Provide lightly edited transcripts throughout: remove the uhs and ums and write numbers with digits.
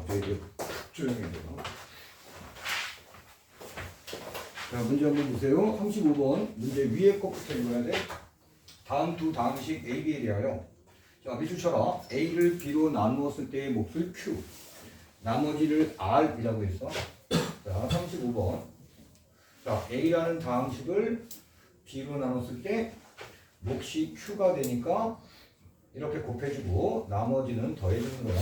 갑자기 조용히 해요. 자, 문제 한번 보세요. 35번 문제 위에 것부터 읽어야 돼. 다음 두 다항식 A, B에 대하여 자, 밑줄 쳐라. A를 B로 나누었을 때의 몫을 Q, 나머지를 R이라고 했어. 자, 35번. 자, A라는 다항식을 B로 나눴을 때 몫이 Q가 되니까 이렇게 곱해주고 나머지는 더해주는 거야.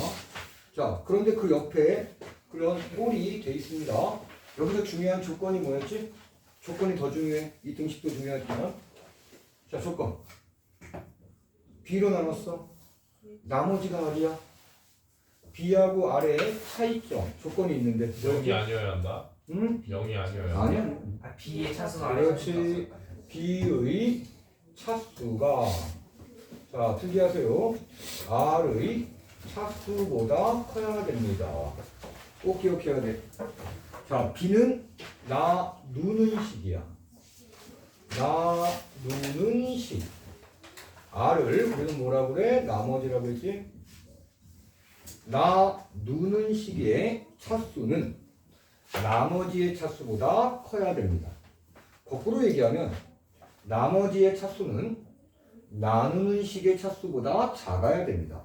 자, 그런데 그 옆에 그런 꼴이 돼 있습니다. 여기서 중요한 조건이 뭐였지? 조건이 더 중요해. 이 등식도 중요하지만. 자, 조건. B로 나눴어. 나머지가 R이야. B하고 R의 차이점. 조건이 있는데. 0이 아니어야 한다. 응? 0이 아니어야 한다. 아니야. 아, B의 차수가 그렇지. B의 차수가 자, 특이하세요. R의 차수보다 커야 됩니다. 꼭 기억해야 돼. 자, B는 나누는 식이야. 나누는 식. R을 우리는 뭐라고 그래? 나머지라고 했지? 나누는 식의 차수는 나머지의 차수보다 커야 됩니다. 거꾸로 얘기하면 나머지의 차수는 나누는 식의 차수보다 작아야 됩니다.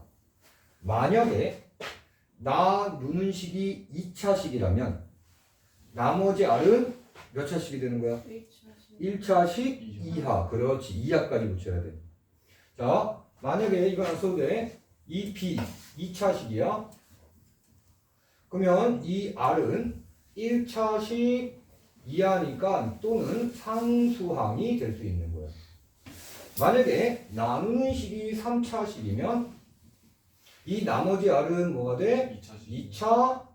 만약에 나누는 식이 2차식이라면 나머지 R은 몇 차식이 되는 거야? 1차식 이하. 그렇지. 이하까지 붙여야 돼. 자, 만약에 이건 안 써도 돼. 이 B 2차식이야. 그러면 이 R은 1차식 이하니까 또는 상수항이 될 수 있는 거야. 만약에 나누는 식이 3차식이면 이 나머지 R은 뭐가 돼? 2차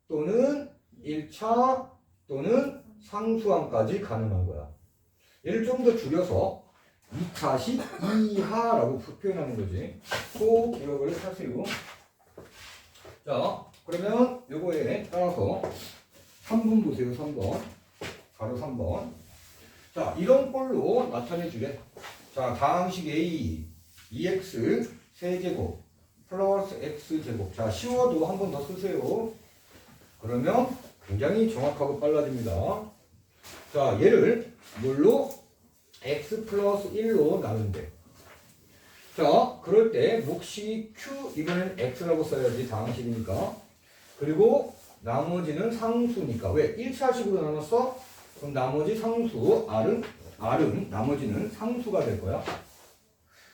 또는 1차 또는 상수항까지 가능한 거야. 얘를 좀 더 줄여서 2차식 이하라고 표현하는 거지. 그 기억을 하세요. 자, 그러면 요거에 따라서 3번 보세요. 3번. 바로 3번. 자, 이런 꼴로 나타내 주래. 자, 다항식 A 2x 세제곱 플러스 x제곱. 자, 쉬워도 한 번 더 쓰세요. 그러면 굉장히 정확하고 빨라집니다. 자, 얘를 뭘로? x 플러스 1로 나눈대. 자, 그럴 때 몫이 q, 이거는 x라고 써야지 다항식이니까. 그리고 나머지는 상수니까. 왜? 1차식으로 나눴어? 그럼 나머지 상수 R은 나머지는 상수가 될 거야.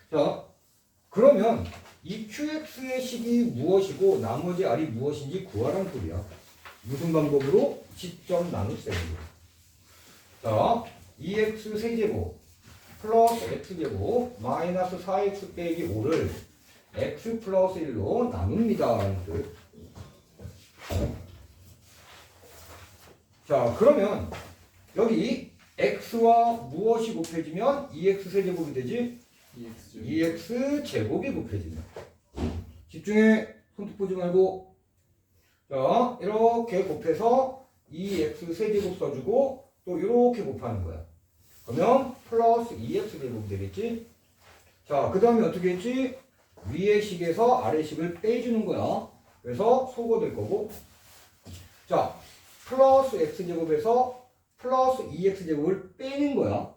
자, 그러면 이 QX의 식이 무엇이고 나머지 R이 무엇인지 구하란 소리야. 무슨 방법으로? 직접 나누세요. 자, 2x 세제곱 플러스 x제곱 마이너스 4x 빼기 5를 x 플러스 1로 나눕니다. 라는 뜻. 자, 그러면 여기 x와 무엇이 곱해지면 2x 세제곱이 되지? 2x 제곱이 곱해지면. 집중해. 손톱 보지 말고. 자, 이렇게 곱해서 2x 세제곱 써주고 또 이렇게 곱하는 거야. 그러면 플러스 2x 제곱이 되겠지? 자, 그 다음에 어떻게 했지? 위의 식에서 아래 식을 빼주는 거야. 그래서 소거될 거고. 자, 플러스 x제곱에서 플러스 2x제곱을 빼는 거야.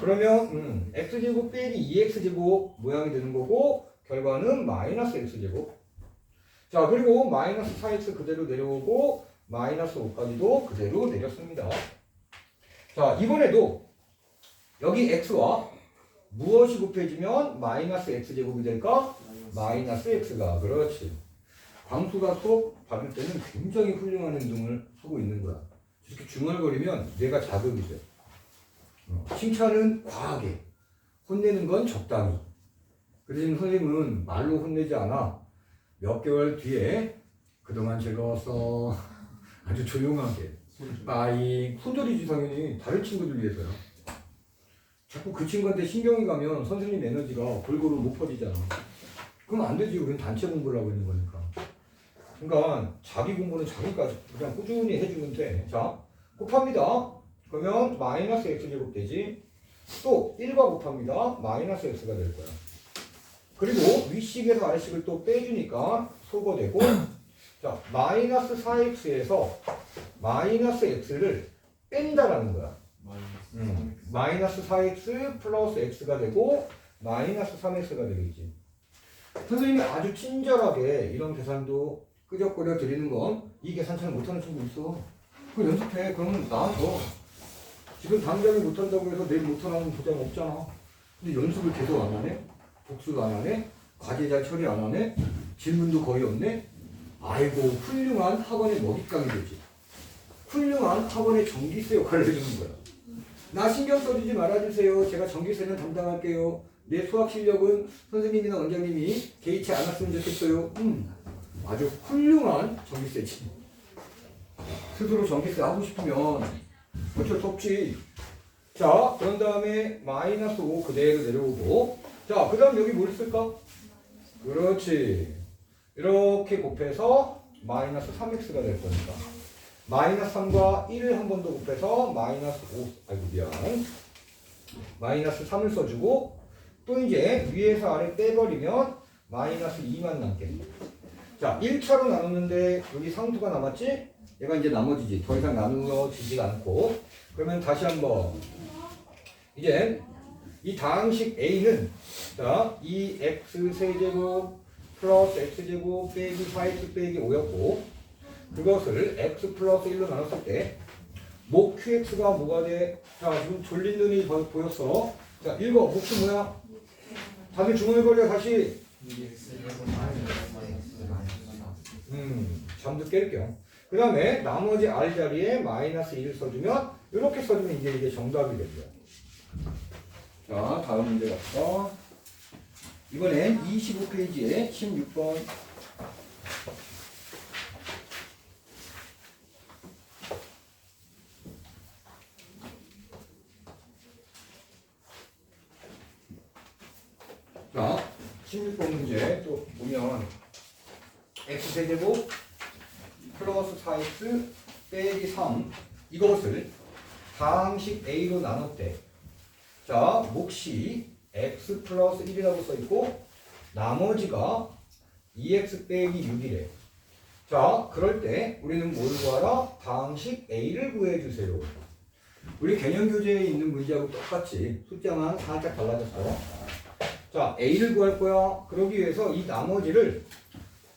그러면 x제곱 빼기 2x제곱 모양이 되는 거고 결과는 마이너스 x제곱. 자, 그리고 마이너스 4x 그대로 내려오고 마이너스 5까지도 그대로 내렸습니다. 자, 이번에도 여기 x와 무엇이 곱해지면 마이너스 x제곱이 될까? 마이너스 x가. 그렇지. 광수가 수업 받을 때는 굉장히 훌륭한 행동을 하고 있는 거야. 이렇게 중얼거리면 뇌가 자극이 돼. 칭찬은 과하게, 혼내는 건 적당히. 그래서 선생님은 말로 혼내지 않아. 몇 개월 뒤에 그동안 즐거웠어. 아주 조용하게. 빠이. 손절이지 당연히. 다른 친구들 위해서요. 자꾸 그 친구한테 신경이 가면 선생님 에너지가 골고루 높아지잖아. 그럼 안 되지. 우리는 단체 공부를 하고 있는 거니까. 그러니까 자기 공부는 자기가 그냥 꾸준히 해주면 돼. 자, 곱합니다. 그러면 마이너스 x제곱 되지. 또 1과 곱합니다. 마이너스 x가 될 거야. 그리고 윗식에서 아래식을 또 빼주니까 소거되고 자, 마이너스 4x에서 마이너스 x를 뺀다라는 거야. 마이너스 4x 플러스 x가 되고 마이너스 3x가 되겠지. 선생님이 아주 친절하게 이런 계산도 끄적거려 드리는 건 이 계산 잘 못하는 친구 있어. 그거 연습해. 그러면 나아져. 지금 당장에 못한다고 해서 내일 못하는 보장 없잖아. 근데 연습을 계속 안 하네? 복습 안 하네? 과제 잘 처리 안 하네? 질문도 거의 없네? 아이고, 훌륭한 학원의 먹잇감이 되지. 훌륭한 학원의 전기세 역할을 해주는 거야. 나 신경 써주지 말아주세요. 제가 전기세는 담당할게요. 내 수학 실력은 선생님이나 원장님이 개의치 않았으면 좋겠어요. 아주 훌륭한 전기세지. 스스로 전기세 하고 싶으면 어쩔 수 없지. 자, 그런 다음에 마이너스 5 그대로 내려오고, 자, 그 다음 여기 뭘 쓸까? 그렇지. 이렇게 곱해서 마이너스 3x가 될 거니까. 마이너스 3과 1을 한 번 더 곱해서 마이너스 5, 아이고 미안. 마이너스 3을 써주고, 또 이제 위에서 아래 빼버리면 마이너스 2만 남겠네. 자, 1차로 나눴는데 여기 상수가 남았지? 얘가 이제 나머지지. 더 이상 나누어지지가 않고. 그러면 다시 한번. 이제 이 다항식 A는 자, 2x 세제곱 플러스 x제곱 빼기 4x 빼기 5였고, 그것을 x 플러스 1로 나눴을 때 목 qx가 뭐가 돼? 자, 지금 졸린 눈이 보였어. 자, 읽어. 목이 뭐야? 다들 중얼거려 다시. 잠도 깰게요. 그 다음에 나머지 r 자리에 마이너스 1을 써주면 이렇게 써주면 이게 정답이 되죠. 자, 다음 문제 갑시다. 이번엔 25페이지에 16번. 자, 16번 문제 또 보면 x세제곱 플러스 4x 빼기 3 이것을 다항식 A로 나눴대. 자, 몫이 x 플러스 1이라고 써있고 나머지가 2x 빼기 6이래. 자, 그럴 때 우리는 뭘 구하라? 다항식 A를 구해주세요. 우리 개념교재에 있는 문제하고 똑같이 숫자만 살짝 달라졌어. 자, A를 구할 거야. 그러기 위해서 이 나머지를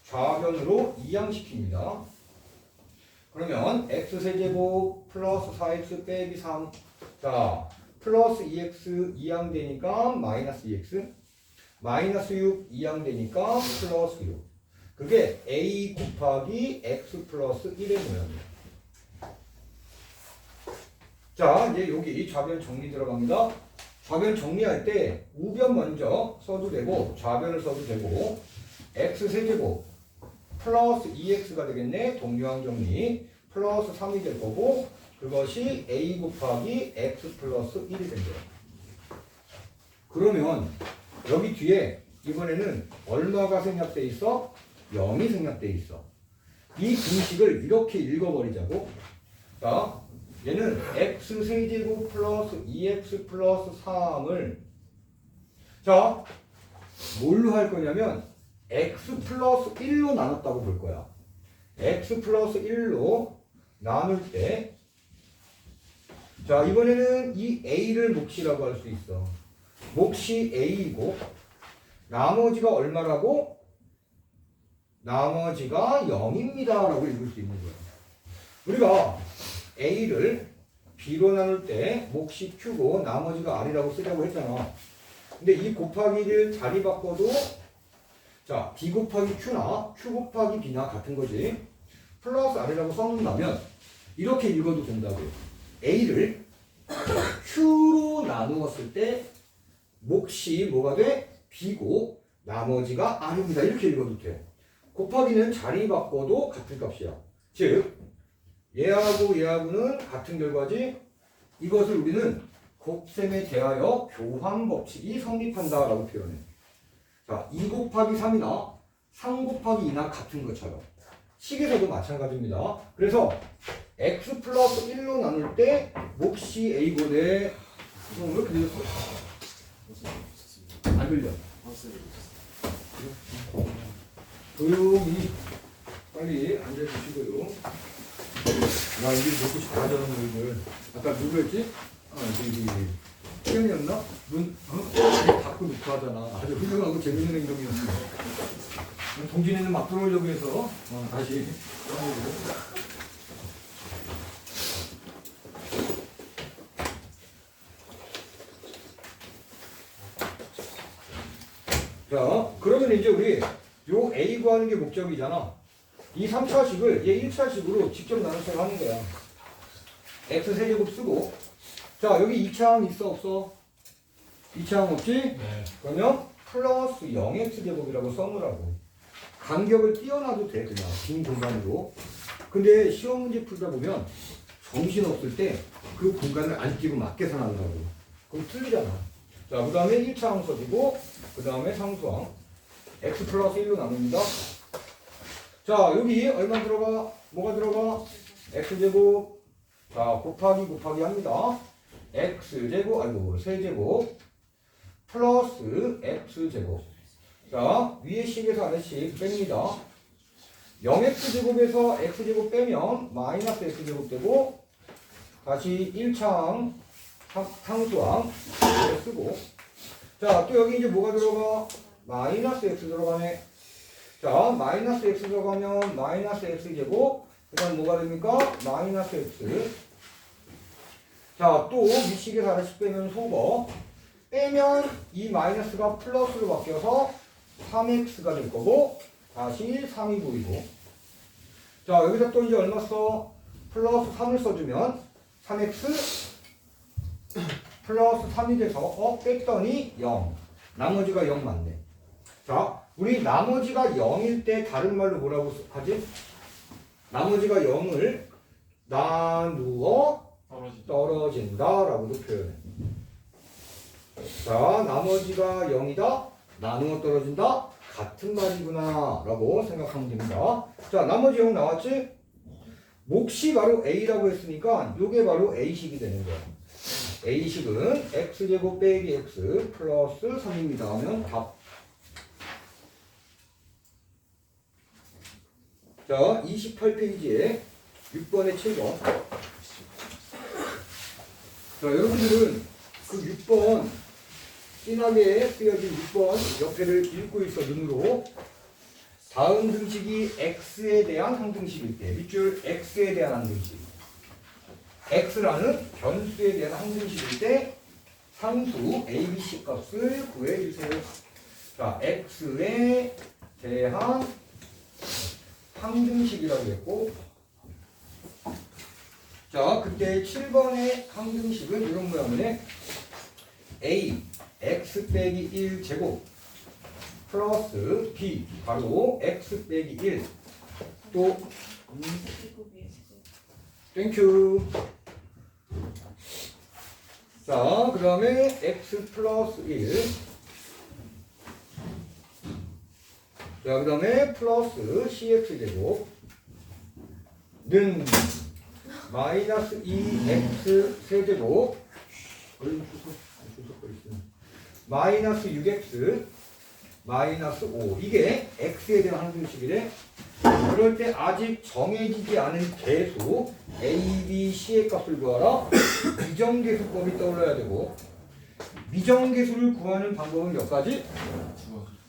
좌변으로 이항시킵니다. 그러면 x세제곱 플러스 4x 빼기 3. 자, 플러스 2x 이항되니까 마이너스 2x, 마이너스 6 이항되니까 플러스 6. 그게 a 곱하기 x 플러스 1의 모양이에요. 자, 이제 여기 좌변 정리 들어갑니다. 좌변 정리할 때 우변 먼저 써도 되고 좌변을 써도 되고, x세제곱 플러스 2x가 되겠네. 동류항 정리. 플러스 3이 될 거고, 그것이 a 곱하기 x 플러스 1이 된대요. 그러면 여기 뒤에 이번에는 얼마가 생략돼 있어? 0이 생략돼 있어. 이 공식을 이렇게 읽어버리자고. 자, 얘는 x세제곱 플러스 2x 플러스 3을 자, 뭘로 할 거냐면 x 플러스 1로 나눴다고 볼 거야. x 플러스 1로 나눌 때, 자, 이번에는 이 a를 몫이라고 할 수 있어. 몫이 a이고 나머지가 얼마라고? 나머지가 0입니다 라고 읽을 수 있는 거야. 우리가 a를 b로 나눌 때 몫이 q고 나머지가 r이라고 쓰자고 했잖아. 근데 이 곱하기를 자리 바꿔도 자, b 곱하기 q나 q 곱하기 b나 같은 거지. 플러스 r이라고 써놓는다면 이렇게 읽어도 된다고요. a를 q로 나누었을 때 몫이 뭐가 돼? b고 나머지가 r입니다. 이렇게 읽어도 돼. 곱하기는 자리 바꿔도 같은 값이야. 즉 얘하고 얘하고는 같은 결과지. 이것을 우리는 곱셈에 대하여 교환 법칙이 성립한다라고 표현해. 자, 2 곱하기 3이나 3 곱하기 2나 같은 것처럼 식에서도 마찬가지입니다. 그래서 x 플러스 1로 나눌 때 몫이 a고 네. 왜 이렇게 늦었어? 안 들려. 조용히 빨리 앉아주시고요. 나 이게 먹고 싶어 하잖아, 너희들. 아까 누구였지? 저기, 태연이었나? 닫고 놓고 하잖아. 아주 훌륭하고 재밌는 행동이었어. 동진이는 막 들어오려고 해서, 다시. 자, 그러면 이제 우리 요 A 구하는 게 목적이잖아. 이 3차식을 얘 1차식으로 직접 나눠서 하는 거야. x 세제곱 쓰고. 자, 여기 2차항 있어 없어? 2차항 없지? 네. 그러면 플러스 0x 제곱이라고 써놓으라고. 간격을 띄어놔도 돼, 그냥 빈 공간으로. 근데 시험 문제 풀다 보면 정신 없을 때 그 공간을 안 띄고 맞게 생각한다고. 그럼 틀리잖아. 자, 그 다음에 1차항 써주고, 그 다음에 상수항. x 플러스 1로 나눕니다. 자, 여기 얼마 들어가? 뭐가 들어가? x제곱. 자, 곱하기 합니다. x제곱, 아이고, 세제곱. 플러스 x제곱. 자, 위에 식에서 아래식 뺍니다. 0x제곱에서 x제곱 빼면 마이너스 x제곱 되고, 다시 1차항 상수항 쓰고. 자, 또 여기 이제 뭐가 들어가? 마이너스 x 들어가네. 자, 마이너스 x 들어가면 마이너스 x제곱. 그 다음 뭐가 됩니까? 마이너스 x. 자, 또 위식에서 아래식 빼면 속어. 빼면 이 마이너스가 플러스로 바뀌어서 3x가 될 거고, 다시 3이 보이고. 자, 여기서 또 이제 얼마 써? 플러스 3을 써주면 3x 플러스 3이 돼서 뺐더니 0. 나머지가 0 맞네. 자, 우리 나머지가 0일 때 다른 말로 뭐라고 하지? 나머지가 0을 나누어 떨어진다라고도 표현해. 자, 나머지가 0이다. 나누어 떨어진다. 같은 말이구나 라고 생각하면 됩니다. 자, 나머지 0 나왔지? 몫이 바로 A라고 했으니까 이게 바로 A식이 되는 거야. A식은 X제곱 빼기 X 플러스 3입니다 하면 답. 자, 28페이지에 6번에 7번. 자, 여러분들은 그 6번 진하게 쓰여진 6번 옆에를 읽고 있어, 눈으로. 다음 등식이 x에 대한 항등식일 때, 밑줄 x에 대한 항등식. x라는 변수에 대한 항등식일 때 상수 a, b, c 값을 구해주세요. 자, x에 대한 항등식이라고 했고, 자, 그때 7번의 항등식은 이런 모양이네. a, x 빼기 1 제곱 플러스 b 바로 x 빼기 1. 또 땡큐. 자, 그 다음에 x 플러스 1. 자, 그 다음에 플러스 cx 제곱 는 마이너스 2x 세제곱 마이너스 6x 마이너스 5. 이게 x에 대한 항등식이래. 그럴 때 아직 정해지지 않은 계수 a, b, c의 값을 구하라. 미정계수법이 떠올라야 되고, 미정계수를 구하는 방법은 몇 가지?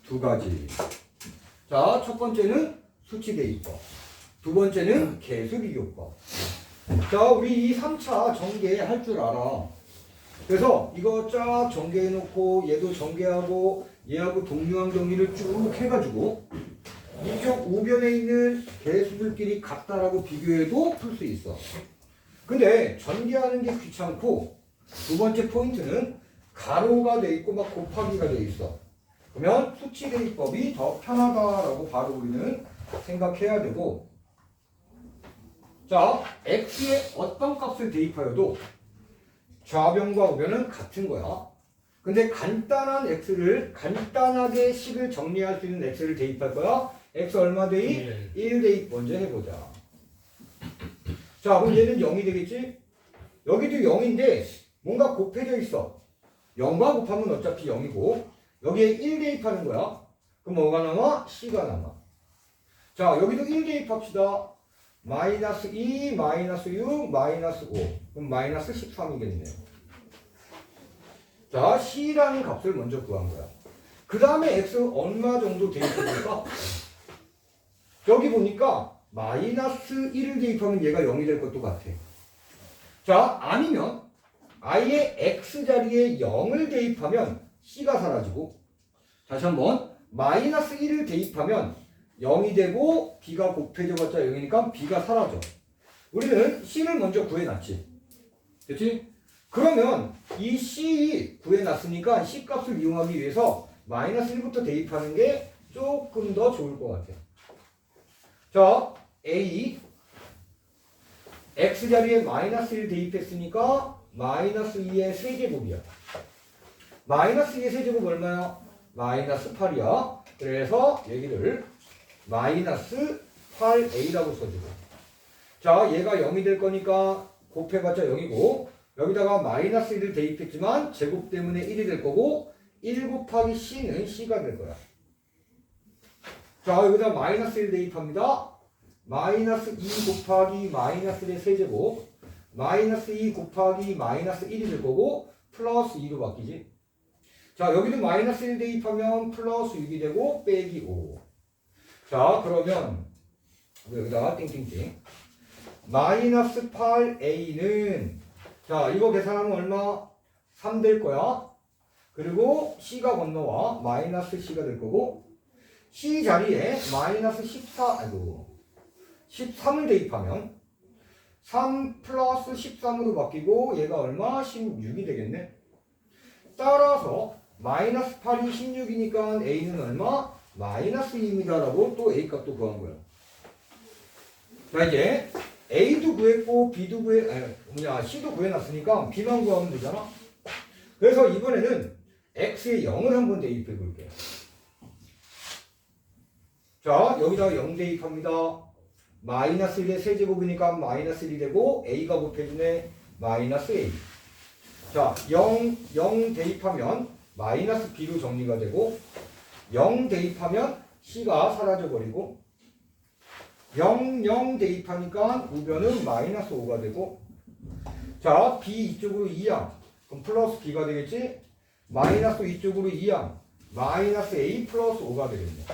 두 가지. 자, 첫 번째는 수치대입법, 두 번째는 계수비교법. 자, 우리 이 3차 전개할 줄 알아. 그래서 이거 쫙 전개해 놓고 얘도 전개하고 얘하고 동류항 정리를 쭉 해가지고 이쪽 우변에 있는 개수들끼리 같다라고 비교해도 풀 수 있어. 근데 전개하는 게 귀찮고, 두 번째 포인트는 가로가 돼 있고 막 곱하기가 돼 있어. 그러면 수치 대입법이 더 편하다라고 바로 우리는 생각해야 되고, 자, x에 어떤 값을 대입하여도 좌변과 우변은 같은 거야. 근데 간단한 x를, 간단하게 식을 정리할 수 있는 x를 대입할 거야. x 얼마 대입? 1 대입 먼저 해보자. 자, 그럼 얘는 0이 되겠지? 여기도 0인데 뭔가 곱해져 있어. 0과 곱하면 어차피 0이고 여기에 1 대입하는 거야. 그럼 뭐가 남아? c가 남아. 자, 여기도 1 대입합시다. 마이너스 2, 마이너스 6, 마이너스 5. 그럼 마이너스 13이겠네요. 자, C라는 값을 먼저 구한 거야. 그 다음에 X 얼마 정도 대입해볼까? 여기 보니까 마이너스 1을 대입하면 얘가 0이 될 것도 같아. 자, 아니면 아예 X 자리에 0을 대입하면 C가 사라지고, 다시 한번 마이너스 1을 대입하면 0이 되고 B가 곱해져봤자 0이니까 B가 사라져. 우리는 C를 먼저 구해놨지. 됐지? 그러면 이 C 구해놨으니까 C 값을 이용하기 위해서 마이너스 1부터 대입하는 게 조금 더 좋을 것 같아요. 자, A X 자리에 마이너스 1 대입했으니까 마이너스 2의 세제곱이야. 마이너스 2의 세제곱 얼마야? 마이너스 8이야. 그래서 여기를 마이너스 8A라고 써주고, 자, 얘가 0이 될 거니까 곱해봤자 0이고, 여기다가 마이너스 1을 대입했지만 제곱 때문에 1이 될 거고, 1 곱하기 C는 C가 될 거야. 자, 여기다 마이너스 1 대입합니다. 마이너스 2 곱하기 마이너스 1의 세제곱, 마이너스 2 곱하기 마이너스 1이 될 거고, 플러스 2로 바뀌지. 자, 여기도 마이너스 1 대입하면 플러스 6이 되고, 빼기 5. 자, 그러면 여기다가 띵띵띵 마이너스 8A는, 자, 이거 계산하면 얼마? 3 될 거야. 그리고 C가 건너와 마이너스 C가 될 거고, C 자리에 마이너스 13을 대입하면 3 플러스 13으로 바뀌고, 얘가 얼마? 16이 되겠네. 따라서 마이너스 8이 16이니까 A는 얼마? 마이너스 2입니다 라고 또 A 값도 구한 거야. 자, 이제 A도 구했고 B도 C도 구해놨으니까 B만 구하면 되잖아. 그래서 이번에는 X에 0을 한번 대입해 볼게요. 자, 여기다가 0 대입합니다. 마이너스 1의 세제곱이니까 마이너스 1이 되고, A가 곱해주네. 마이너스 A. 자, 0 대입하면 마이너스 B로 정리가 되고, 0 대입하면 C가 사라져버리고, 0 대입하니까 우변은 마이너스 5가 되고, 자, B 이쪽으로 2항. 그럼 플러스 B가 되겠지? 마이너스 이쪽으로 2항. 마이너스 A 플러스 5가 되겠네.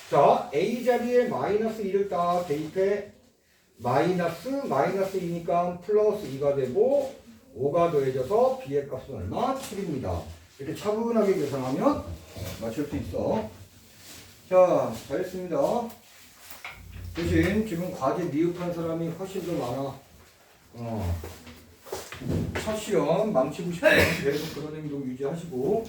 자, A 자리에 마이너스 2를 딱 대입해. 마이너스 2니까 플러스 2가 되고, 5가 더해져서 B의 값은 얼마? 7입니다. 이렇게 차분하게 계산하면 맞출 수 있어. 자, 잘했습니다. 대신 지금 과제 미흡한 사람이 훨씬 더 많아. 첫 시험 망치고 싶으면 계속 그런 행동 유지하시고,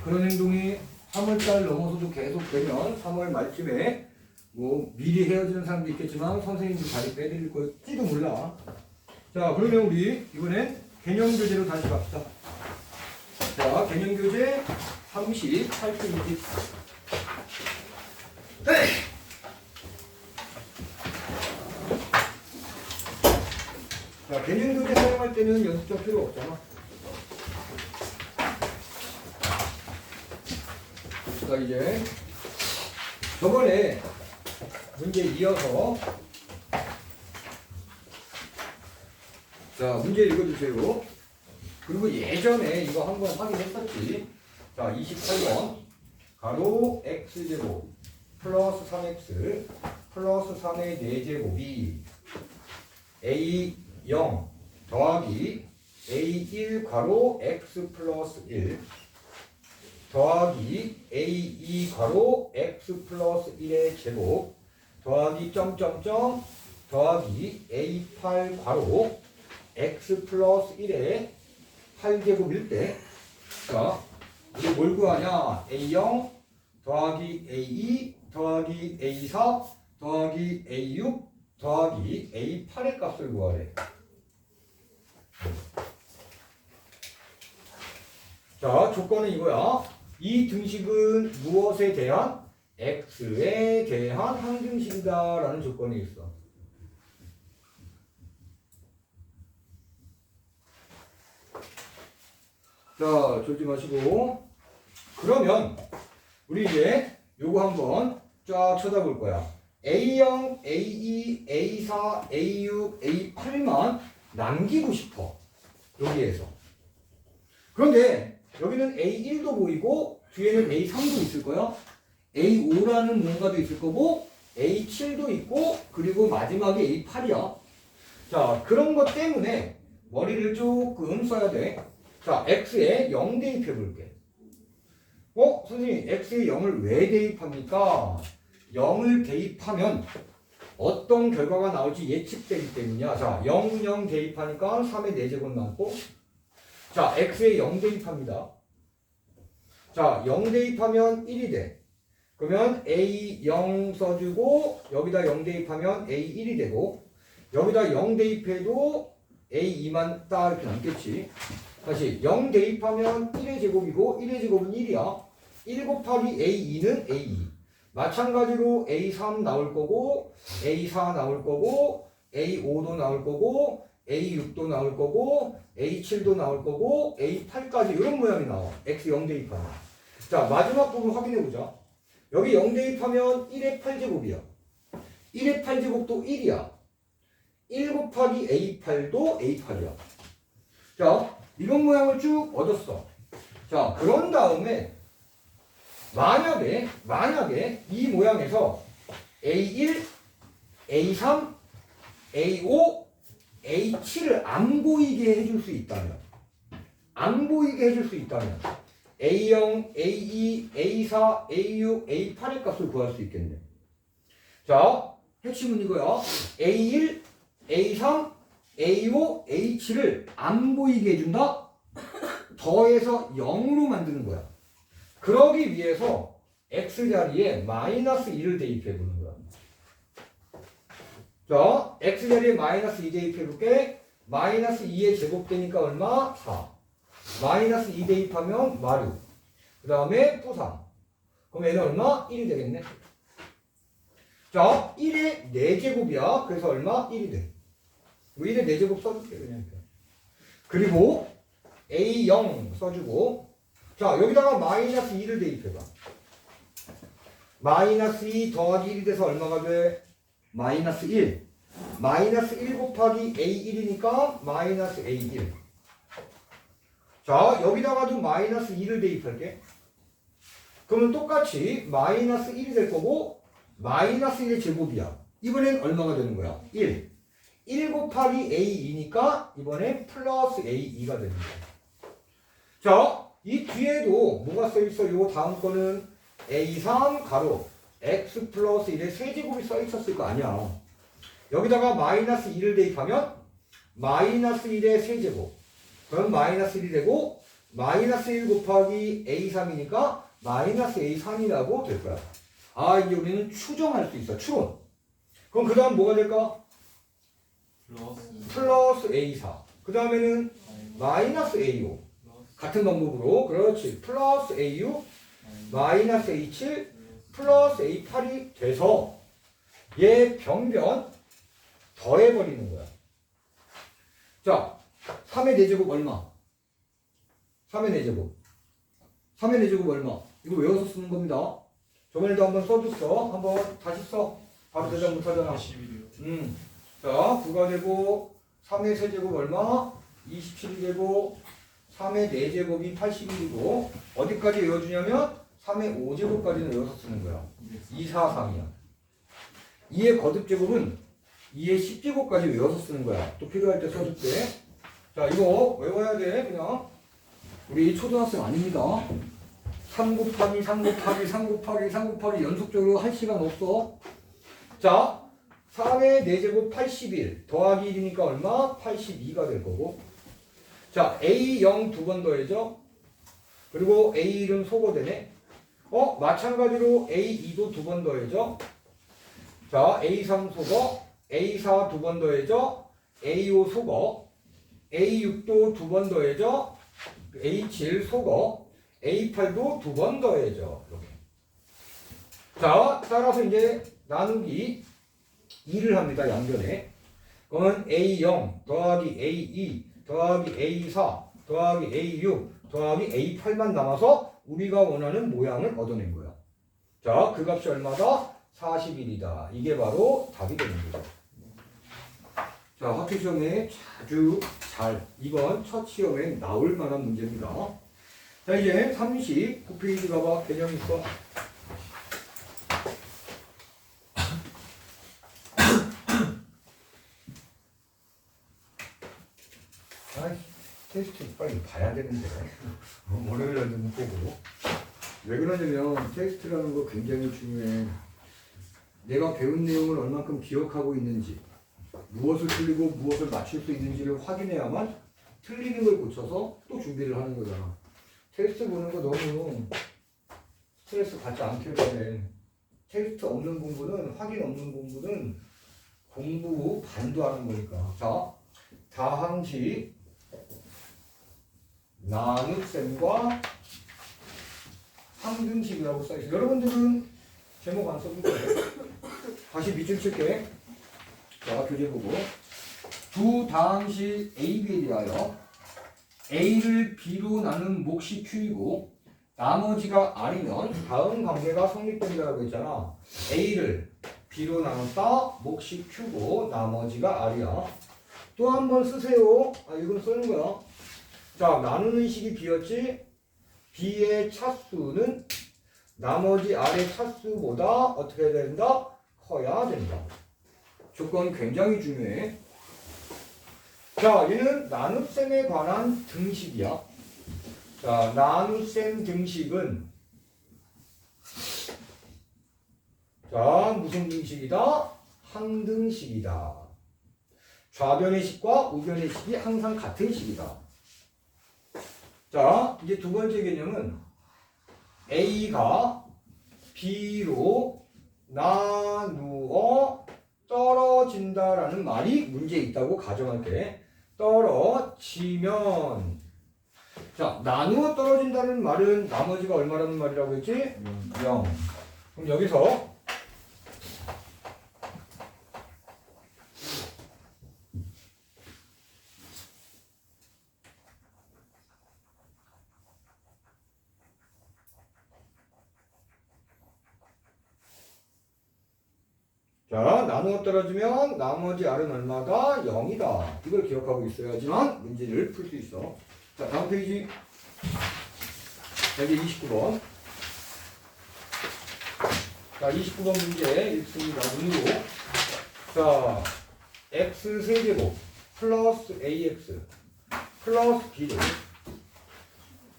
그런 행동이 3월달 넘어서도 계속 되면 3월 말쯤에 뭐 미리 헤어지는 사람도 있겠지만 선생님도 자리 빼드릴 걸지도 몰라. 자, 그러면 우리 이번엔 개념교재로 다시 갑시다. 자, 개념교재 38페이지. 자, 개념교재 사용할 때는 연습장 필요 없잖아. 자, 이제 저번에 문제 이어서, 자, 문제 읽어주세요. 그리고 예전에 이거 한번 확인했었지. 자, 28번 가로 x제곱 플러스 3x 플러스 3의 4제곱이 a0 더하기 a1 가로 x 플러스 1 더하기 a2 가로 x 플러스 1의 제곱 더하기 점점점 더하기 a8 가로 x 플러스 1의 8제곱일 때, 자, 우리 뭘 구하냐? A0 더하기 A2 더하기 A4 더하기 A6 더하기 A8의 값을 구하래. 자, 조건은 이거야. 이 등식은 무엇에 대한? X에 대한 항등식이다 라는 조건이 있어. 자, 졸지 마시고. 그러면 우리 이제 요거 한번 쫙 쳐다볼 거야. A0, A2, A4, A6, A8만 남기고 싶어. 여기에서. 그런데 여기는 A1도 보이고 뒤에는 A3도 있을 거야. A5라는 뭔가도 있을 거고 A7도 있고 그리고 마지막에 A8이야. 자, 그런 것 때문에 머리를 조금 써야 돼. 자, X에 0 대입해 볼게. 선생님, X에 0을 왜 대입합니까? 0을 대입하면 어떤 결과가 나올지 예측되기 때문이야. 자, 0, 0 대입하니까 3의 4제곱 나왔고, 자, X에 0 대입합니다. 자, 0 대입하면 1이 돼. 그러면 A0 써주고, 여기다 0 대입하면 A1이 되고, 여기다 0 대입해도 A2만 딱 이렇게 남겠지. 다시 0 대입하면 1의 제곱이고 1의 제곱은 1이야. 1 곱하기 A2는 A2. 마찬가지로 A3 나올 거고 A4 나올 거고 A5도 나올 거고 A6도 나올 거고 A7도 나올 거고 A8까지 이런 모양이 나와. X 0 대입하면. 자, 마지막 부분 확인해 보자. 여기 0 대입하면 1의 8제곱이야. 1의 8제곱도 1이야. 1 곱하기 A8도 A8이야. 자, 이런 모양을 쭉 얻었어. 자, 그런 다음에 만약에 이 모양에서 A1, A3, A5, A7을 안 보이게 해줄 수 있다면 A0, A2, A4, A6, A8의 값을 구할 수 있겠네. 자, 핵심은 이거야. A1, A3, A5, A7을 안 보이게 해준다? 더해서 0으로 만드는 거야. 그러기 위해서 X자리에 마이너스 2를 대입해보는 거야. 자, X자리에 마이너스 2 대입해볼게. 마이너스 2의 제곱되니까 얼마? 4. 마이너스 2 대입하면 마루. 그 다음에 +3. 그럼 얘는 얼마? 1이 되겠네. 자, 1의 4제곱이야. 그래서 얼마? 1이 돼. 1의 4제곱 써줄게, 그냥. 그리고 A0 써주고, 자, 여기다가 마이너스 2를 대입해봐. 마이너스 2 더하기 1이 돼서 얼마가 돼? 마이너스 1. 마이너스 1 곱하기 A1이니까 마이너스 A1. 자, 여기다가도 마이너스 2를 대입할게. 그러면 똑같이 마이너스 1이 될 거고, 마이너스 1의 제곱이야. 이번엔 얼마가 되는 거야? 1. 1 곱하기 A2니까 이번엔 플러스 A2가 되는 거야. 자, 이 뒤에도 뭐가 써있어? 요 다음 거는 A3 가로 X 플러스 1의 세제곱이 써있었을 거 아니야. 여기다가 마이너스 2를 대입하면 마이너스 1의 세제곱. 그럼 마이너스 1이 되고 마이너스 1 곱하기 A3이니까 마이너스 A3이라고 될 거야. 아, 이제 우리는 추정할 수 있어. 추론. 그럼 그 다음 뭐가 될까? 플러스 A4. 그 다음에는 마이너스 A5. 같은 방법으로. 그렇지. 플러스 A6, 마이너스 A7, 플러스 A8이 돼서 얘 변변 더해버리는 거야. 자, 3의 4제곱 얼마? 3의 4제곱. 3의 4제곱 얼마? 이거 외워서 쓰는 겁니다. 저번에도 한번 써줬어. 한번 다시 써. 바로 대답 못하잖아. 81이요. 자, 9가 되고 3의 세제곱 얼마? 27이 되고 3의 4제곱이 81이고 어디까지 외워주냐면 3의 5제곱까지는 외워서 쓰는 거야. 2, 4, 3이야. 2의 거듭제곱은 2의 10제곱까지 외워서 쓰는 거야. 또 필요할 때 써줄게. 자, 이거 외워야 돼. 그냥 우리 초등학생 아닙니다. 3 곱하기 3 곱하기 3 곱하기 3 곱하기 연속적으로 할 시간 없어. 자, 3의 4제곱 81 더하기 1이니까 얼마? 82가 될 거고. 자, A0 두 번 더해져. 그리고 A1은 소거되네. 마찬가지로 A2도 두 번 더해져. 자, A3 소거. A4 두 번 더해져. A5 소거. A6도 두 번 더해져. A7 소거. A8도 두 번 더해져. 이렇게. 자, 따라서 이제 나누기 2를 합니다. 양변에. 그러면 A0 더하기 A2 더하기 A4 더하기 A6 더하기 A8만 남아서 우리가 원하는 모양을 얻어낸 거야. 자, 그 값이 얼마다? 40일이다. 이게 바로 답이 되는 거죠. 자, 학교 시험에 자주 잘 이번 첫 시험에 나올 만한 문제입니다. 자, 이제 39페이지 가봐. 개념 있어. 아이, 테스트 빨리 봐야 되는데. 월요일 날도 못 보고. 왜 그러냐면 테스트라는 거 굉장히 중요해. 내가 배운 내용을 얼만큼 기억하고 있는지, 무엇을 틀리고 무엇을 맞출 수 있는지를 확인해야만 틀리는 걸 고쳐서 또 준비를 하는 거잖아. 테스트 보는 거 너무 스트레스 받지 않게 돼. 테스트 없는 공부는, 확인 없는 공부는 공부 반도 하는 거니까. 자, 다항식 나눗셈과 항등식이라고 써있어요. 여러분들은 제목 안 써준 거예요. 다시 밑줄 칠게. 자, 교재 보고. 두 다항식 A, B에 대하여 A를 B로 나눈 몫이 Q이고 나머지가 R이면 다음 관계가 성립된다고 했잖아. A를 B로 나눴다. 몫이 Q고 나머지가 R이야. 또 한 번 쓰세요. 아, 이건 쓰는 거야. 자, 나누는 식이 B였지. B의 차수는 나머지 R의 차수보다 어떻게 해야 된다? 커야 된다. 조건 굉장히 중요해. 자, 얘는 나눗셈에 관한 등식이야. 자, 나눗셈 등식은 자, 무슨 등식이다? 항등식이다. 좌변의 식과 우변의 식이 항상 같은 식이다. 자, 이제 두 번째 개념은 A가 B로 나누어 떨어진다라는 말이 문제에 있다고 가정할게. 떨어지면 자, 나누어 떨어진다는 말은 나머지가 얼마라는 말이라고 했지? 0. 그럼 여기서 자, 나누어 떨어지면 나머지 R은 얼마다? 0이다. 이걸 기억하고 있어야지만 문제를 풀 수 있어. 자, 다음 페이지. 여기 29번. 자, 29번 문제 읽습니다. 문으로. 자, x 세제곱 플러스 ax 플러스 b를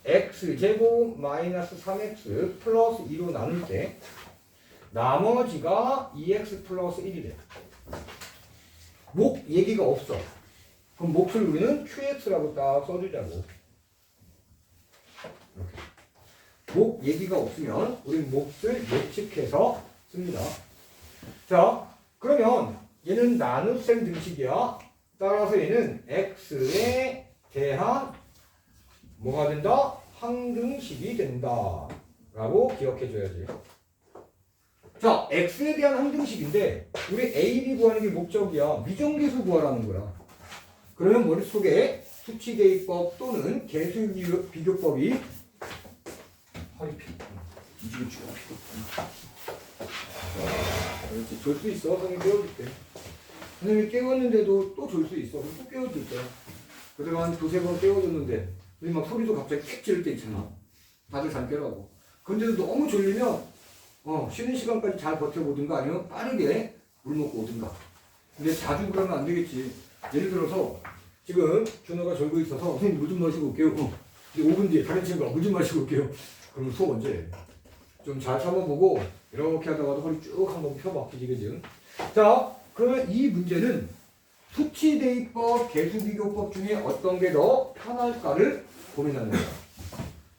x제곱 마이너스 3x 플러스 2로 나눌 때 나머지가 2x 플러스 1이래. 목 얘기가 없어. 그럼 몫을 우리는 qx라고 딱 써주자고. 이렇게. 목 얘기가 없으면 우리는 몫을 예측해서 씁니다. 자, 그러면 얘는 나눗셈 등식이야. 따라서 얘는 x에 대한 뭐가 된다? 항등식이 된다. 라고 기억해 줘야지. 자, x에 대한 항등식인데 우리 a, b 구하는 게 목적이야. 미정계수 구하라는 거야. 그러면 머릿속에 수치대입법 또는 계수비교법이 허리피 뒤지게 죽어. 그렇지. 졸 수 있어. 선생님 깨워줄게. 선생님이 깨웠는데도 또 졸 수 있어. 그럼 또 깨워줄 거야. 그동안 한 두세 번 깨워줬는데 우리 막 소리도 갑자기 킥 지를 때 있잖아. 다들 잘 깨라고. 근데도 너무 졸리면 쉬는 시간까지 잘 버텨보든가 아니면 빠르게 물 먹고 오든가. 근데 자주 그러면 안 되겠지. 예를 들어서 지금 준호가 졸고 있어서 선생님 물 좀 마시고 올게요. 이제 5분 뒤에 다른 친구가 물 좀 마시고 올게요. 그럼 수업 언제 해? 좀 잘 참아보고 이렇게 하다가도 허리 쭉 한번 펴봐. 그지? 자, 그러면 이 문제는 수치대입법, 계수비교법 중에 어떤 게 더 편할까를 고민하는 거야.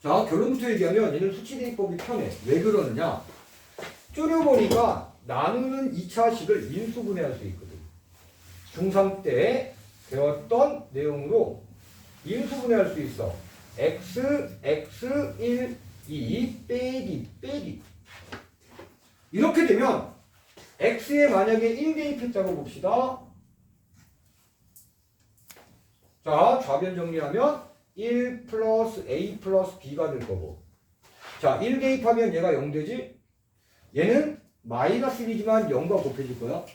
자, 결론부터 얘기하면 얘는 수치대입법이 편해. 왜 그러느냐? 줄여보니까 나누는 2차식을 인수분해할 수 있거든. 중3 때 배웠던 내용으로 인수분해할 수 있어. x, x, 1, 2, 빼기. 이렇게 되면 x에 만약에 1 대입했다고 봅시다. 자, 좌변 정리하면 1 플러스 a 플러스 b가 될 거고. 자, 1 대입하면 얘가 0 되지? 얘는 마이너스 1이지만 0과 곱해질 거야.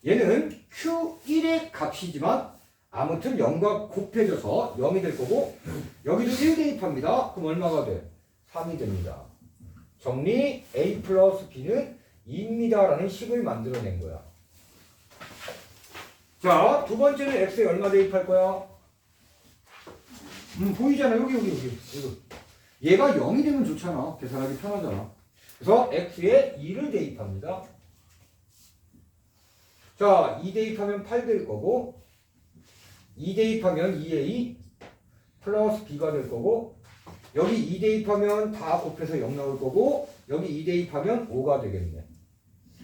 얘는 Q1의 값이지만 아무튼 0과 곱해져서 0이 될 거고 여기도 1 대입합니다. 그럼 얼마가 돼? 3이 됩니다. 정리 A 플러스 B는 2입니다 라는 식을 만들어낸 거야. 자, 두 번째는 X에 얼마 대입할 거야? 보이잖아. 여기. 이거. 얘가 0이 되면 좋잖아. 계산하기 편하잖아. 그래서 X에 2를 대입합니다. 자, 2 대입하면 8 될 거고 2 대입하면 2A 플러스 B가 될 거고 여기 2 대입하면 다 곱해서 0 나올 거고 여기 2 대입하면 5가 되겠네.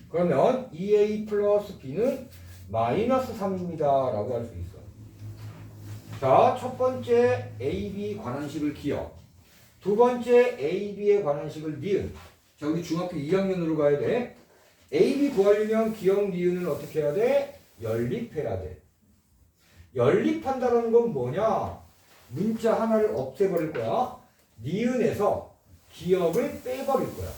그러면 2A 플러스 B는 마이너스 3입니다 라고 할 수 있어. 자, 첫 번째 AB 관한식을 기억, 두 번째 AB에 관한 식을 니은. 자, 우리 중학교 2학년으로 가야 돼. AB 구하려면 기억 니은을 어떻게 해야 돼? 연립해야 돼. 연립한다는 건 뭐냐? 문자 하나를 없애버릴 거야. 니은에서 기억을 빼버릴 거야.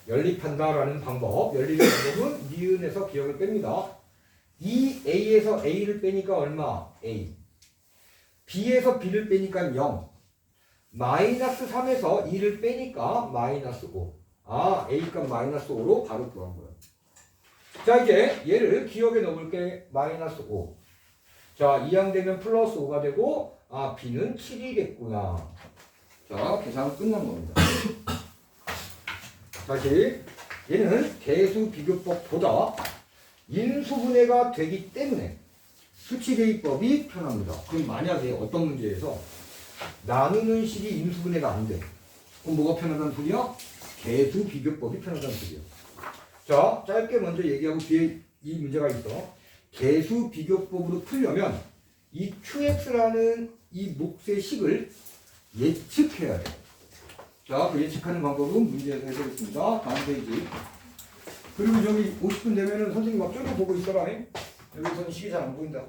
연립한다라는 방법, 연립의 방법은 니은에서 기억을 뺍니다. 2A에서 A를 빼니까 얼마? A. B에서 B를 빼니까 0. 마이너스 3에서 2를 빼니까 마이너스 5. 아, A값 마이너스 5로 바로 구한 거야. 자, 이제 얘를 기억에 넣어볼게. 마이너스 5. 자, 이항되면 플러스 5가 되고, 아, B는 7이겠구나. 자, 계산은 끝난 겁니다. 다시, 얘는 계수 비교법보다 인수분해가 되기 때문에 수치 대입법이 편합니다. 그럼 만약에 어떤 문제에서 나누는 식이 인수분해가 안 돼. 그럼 뭐가 편하다는 소리야? 계수 비교법이 편하다는 소리야. 자, 짧게 먼저 얘기하고 뒤에 이 문제가 있어. 계수 비교법으로 풀려면 이 QX라는 이 몫의 식을 예측해야 돼. 자, 그 예측하는 방법은 문제에서 해보겠습니다. 다음 페이지. 그리고 저기 50분 되면은 선생님 막 쫄고 보고 있어라. 여기서는 식이 잘 안 보인다.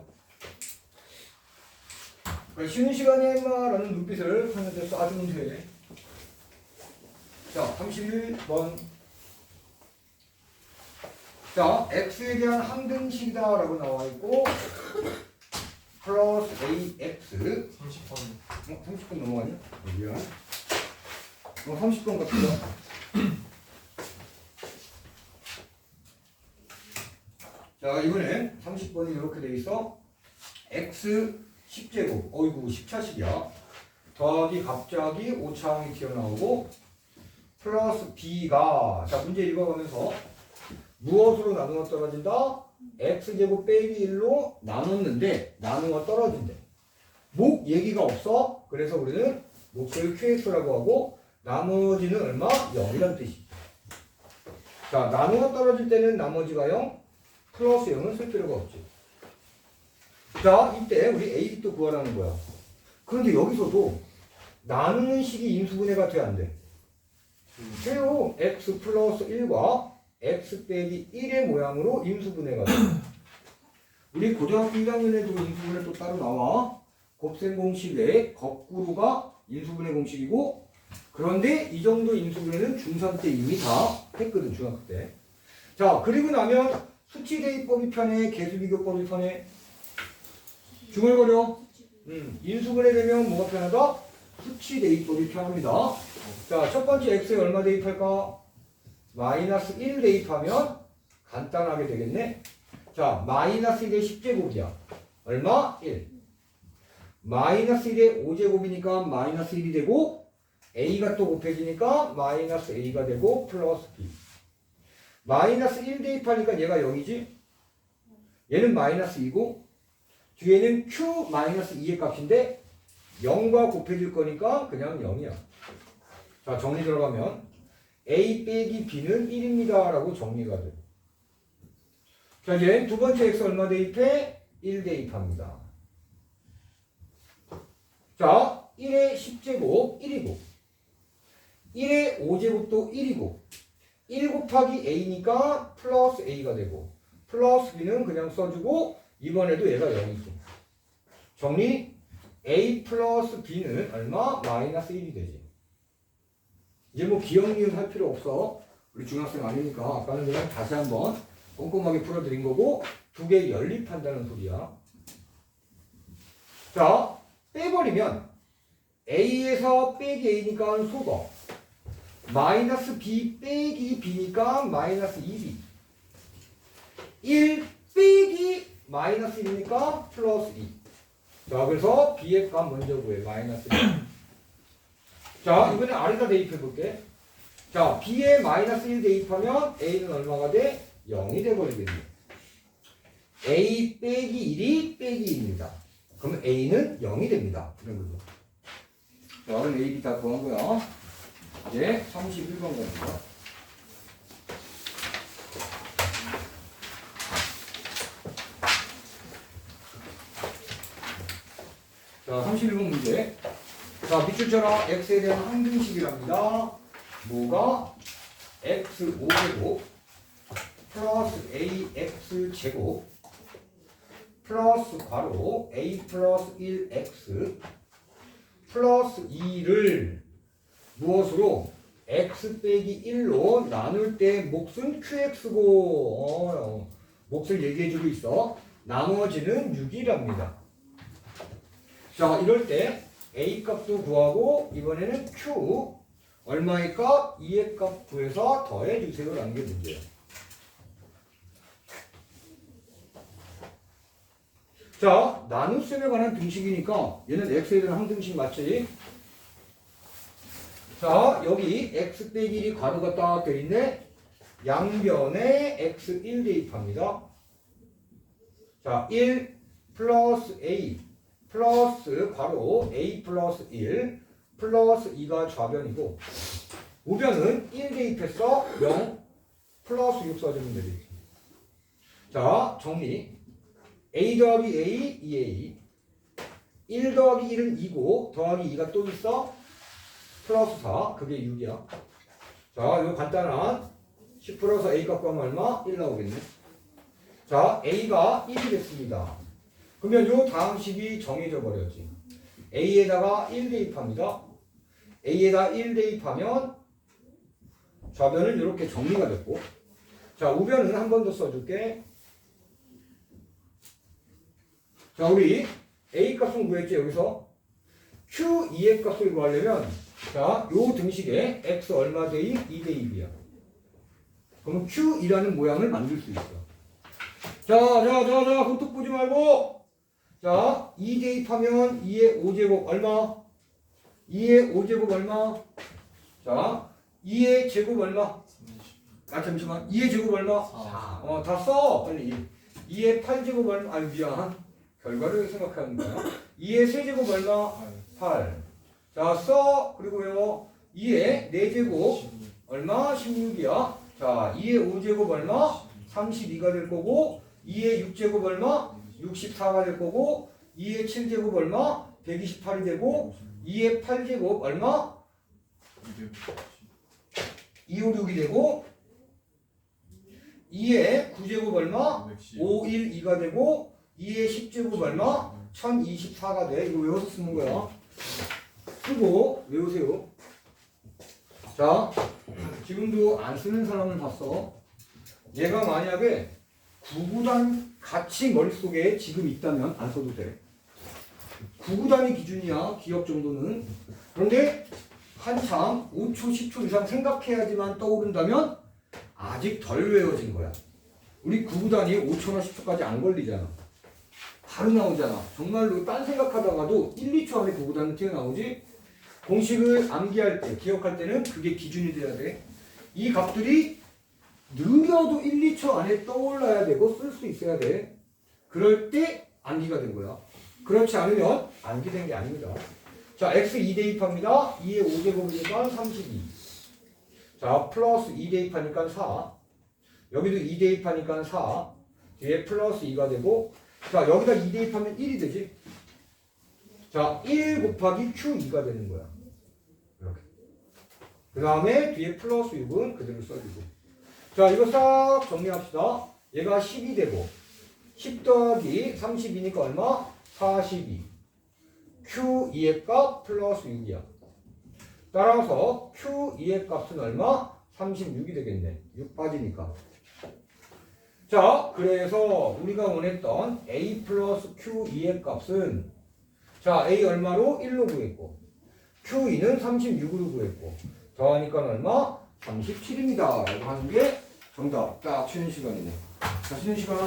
그러니까 쉬는 시간에 임마라는 눈빛을 하면서 쏴주면 돼. 자, 31번. 자, x에 대한 항등식이다라고 나와 있고 플러스 ax 30번. 30분 넘어가냐? 미안. 30분 같은데. 자, 이번엔 30번이 이렇게 돼 있어. x 10제곱. 어이구, 10차식이야. 더하기 갑자기 5차항이 튀어나오고 플러스 b가, 자, 문제 읽어가면서 무엇으로 나누어 떨어진다? x제곱 빼기 1로 나눴는데 나누어 떨어진대. 목 얘기가 없어. 그래서 우리는 몫을 qx라고 하고 나머지는 얼마? 0이란 뜻이지. 자, 나누어 떨어질 때는 나머지가 0, 플러스 0은 쓸 필요가 없지. 자, 이때 우리 a도 구하라는 거야. 그런데 여기서도 나누는 식이 인수분해가 돼, 안 돼? 돼요. x 플러스 1과 x 빼기 1의 모양으로 인수분해가 돼. 우리 고등학교 1학년에도 인수분해 또 따로 나와. 곱셈 공식에 거꾸로가 인수분해 공식이고, 그런데 이 정도 인수분해는 중3 때 이미 다 했거든, 중학교 때. 자, 그리고 나면 수치 대입법이 편해, 계수 비교법이 편해. 중얼거려. 인수분해 되면 뭐가 편하다? 수치 대입법이 편합니다. 자, 첫 번째 x에 얼마 대입할까? 마이너스 1 대입하면 간단하게 되겠네. 자, 마이너스 1의 10제곱이야. 얼마? 1. 마이너스 1의 5제곱이니까 마이너스 1이 되고 a가 또 곱해지니까 마이너스 a가 되고 플러스 b. 마이너스 1 대입하니까 얘가 0이지? 얘는 마이너스 2고 뒤에는 q 마이너스 2의 값인데 0과 곱해질 거니까 그냥 0이야. 자, 정리 들어가면 a 빼기 b는 1입니다 라고 정리가 돼. 자, 이제 두 번째 x 얼마 대입해? 1 대입합니다. 자, 1의 10제곱 1이고 1의 5제곱도 1이고 1 곱하기 a니까 플러스 a가 되고 플러스 b는 그냥 써주고 이번에도 얘가 0이지. 정리 a 플러스 b는 얼마? 마이너스 1이 되지. 이제 뭐 기억 니은 할 필요 없어. 우리 중학생 아니니까 아까는 그냥 다시 한번 꼼꼼하게 풀어드린 거고 두 개 연립한다는 소리야. 자, 빼버리면 A에서 빼기 A니까 소거 마이너스 B 빼기 B니까 마이너스 2B 1 빼기 마이너스 1이니까 플러스 2. 자, 그래서 B의 값 먼저 구해. 마이너스 2. 자, 이번에 아래다 대입해볼게. 자, B에 마이너스 1 대입하면 A는 얼마가 돼? 0이 돼버리겠네. A 빼기 1이 빼기 2입니다. 그럼 A는 0이 됩니다. 이런 거죠. 자, 그럼 A, B 다 구한 거야. 이제 31번 겁니다. 자, 31번 문제. 자, 밑줄처럼 x에 대한 항등식이랍니다. 뭐가? x 5제곱 플러스 ax 제곱 플러스 괄호 a 플러스 1x 플러스 2를 무엇으로? x 빼기 1로 나눌 때 몫은 qx고 몫을 얘기해주고 있어. 나머지는 6이랍니다. 자, 이럴 때 A 값도 구하고 이번에는 Q 얼마의 값? 2의 값 구해서 더해주세요 라는 게 문제예요. 자, 나눗셈에 관한 등식이니까 얘는 X에 대한 항등식 맞지? 자, 여기 X 빼기 1이 괄호가 딱 되어있네. 양변에 X1 대입합니다. 자, 1 플러스 A 플러스 괄호 A 플러스 1 플러스 2가 좌변이고 우변은 1 대입해서 0 플러스 6 써주면 되지. 자, 정리. A 더하기 A 2A 1 더하기 1은 2고 더하기 2가 또 있어 플러스 4 그게 6이야. 자, 이거 간단한 10 풀어서 A 값 구하면 얼마? 1 나오겠네. 자, A가 1이 됐습니다. 그러면 요 다음 식이 정해져 버렸지. A에다가 1 대입합니다. A에다 1 대입하면 좌변은 이렇게 정리가 됐고 자, 우변은 한 번 더 써줄게. 자, 우리 A 값은 구했지. 여기서 Q2의 값을 구하려면 자, 요 등식에 X 얼마 대입? 2 대입이야. 그러면 Q2라는 모양을 만들 수 있어. 자, 손톱 보지 말고 자, 2 대입하면 2의 5제곱 얼마? 2의 5제곱 얼마? 자, 2의 제곱 얼마? 아, 잠시만. 2의 제곱 얼마? 4. 다 써. 빨리. 2의 8제곱 얼마? 아유, 미안. 결과를 생각하는 거야. 2의 세제곱 얼마? 8. 자, 써. 그리고요. 2의 4제곱 얼마? 16이야. 자, 2의 5제곱 얼마? 32가 될 거고 2의 6제곱 얼마? 64가 될 거고 2의 7제곱 얼마? 128이 되고 2의 8제곱 얼마? 256이 되고 2의 9제곱 얼마? 512가 되고 2의 10제곱 얼마? 1024가 돼. 이거 외워서 쓰는 거야. 쓰고 외우세요. 자, 지금도 안 쓰는 사람을 봤어. 얘가 만약에 구구단 같이 머릿속에 지금 있다면 안 써도 돼. 구구단이 기준이야. 기억 정도는. 그런데 한참 5초 10초 이상 생각해야지만 떠오른다면 아직 덜 외워진 거야. 우리 구구단이 5초나 10초까지 안 걸리잖아. 바로 나오잖아. 정말로 딴 생각하다가도 1, 2초 안에 구구단은 튀어나오지. 공식을 암기할 때, 기억할 때는 그게 기준이 돼야 돼. 이 값들이 느려도 1, 2초 안에 떠올라야 되고 쓸 수 있어야 돼. 그럴 때 암기가 된 거야. 그렇지 않으면 암기된 게 아닙니다. 자, x 2 대입합니다. 2의 5제곱이니까 32. 자, 플러스 2 대입하니까 4. 여기도 2 대입하니까 4. 뒤에 플러스 2가 되고 자, 여기다 2 대입하면 1이 되지. 자, 1 곱하기 q2가 되는 거야. 이렇게. 그 다음에 뒤에 플러스 6은 그대로 써주고. 자, 이거 싹 정리합시다. 얘가 10이 되고 10 더하기 32니까 얼마? 42. Q2의 값 플러스 6이야. 따라서 Q2의 값은 얼마? 36이 되겠네. 6 빠지니까. 자, 그래서 우리가 원했던 a 플러스 q2의 값은 자, a 얼마로? 1로 구했고 q2는 36으로 구했고 더하니까 얼마? 37입니다. 라고 하는 게 정답. 딱 쉬는 시간이네. 자, 쉬는 시간.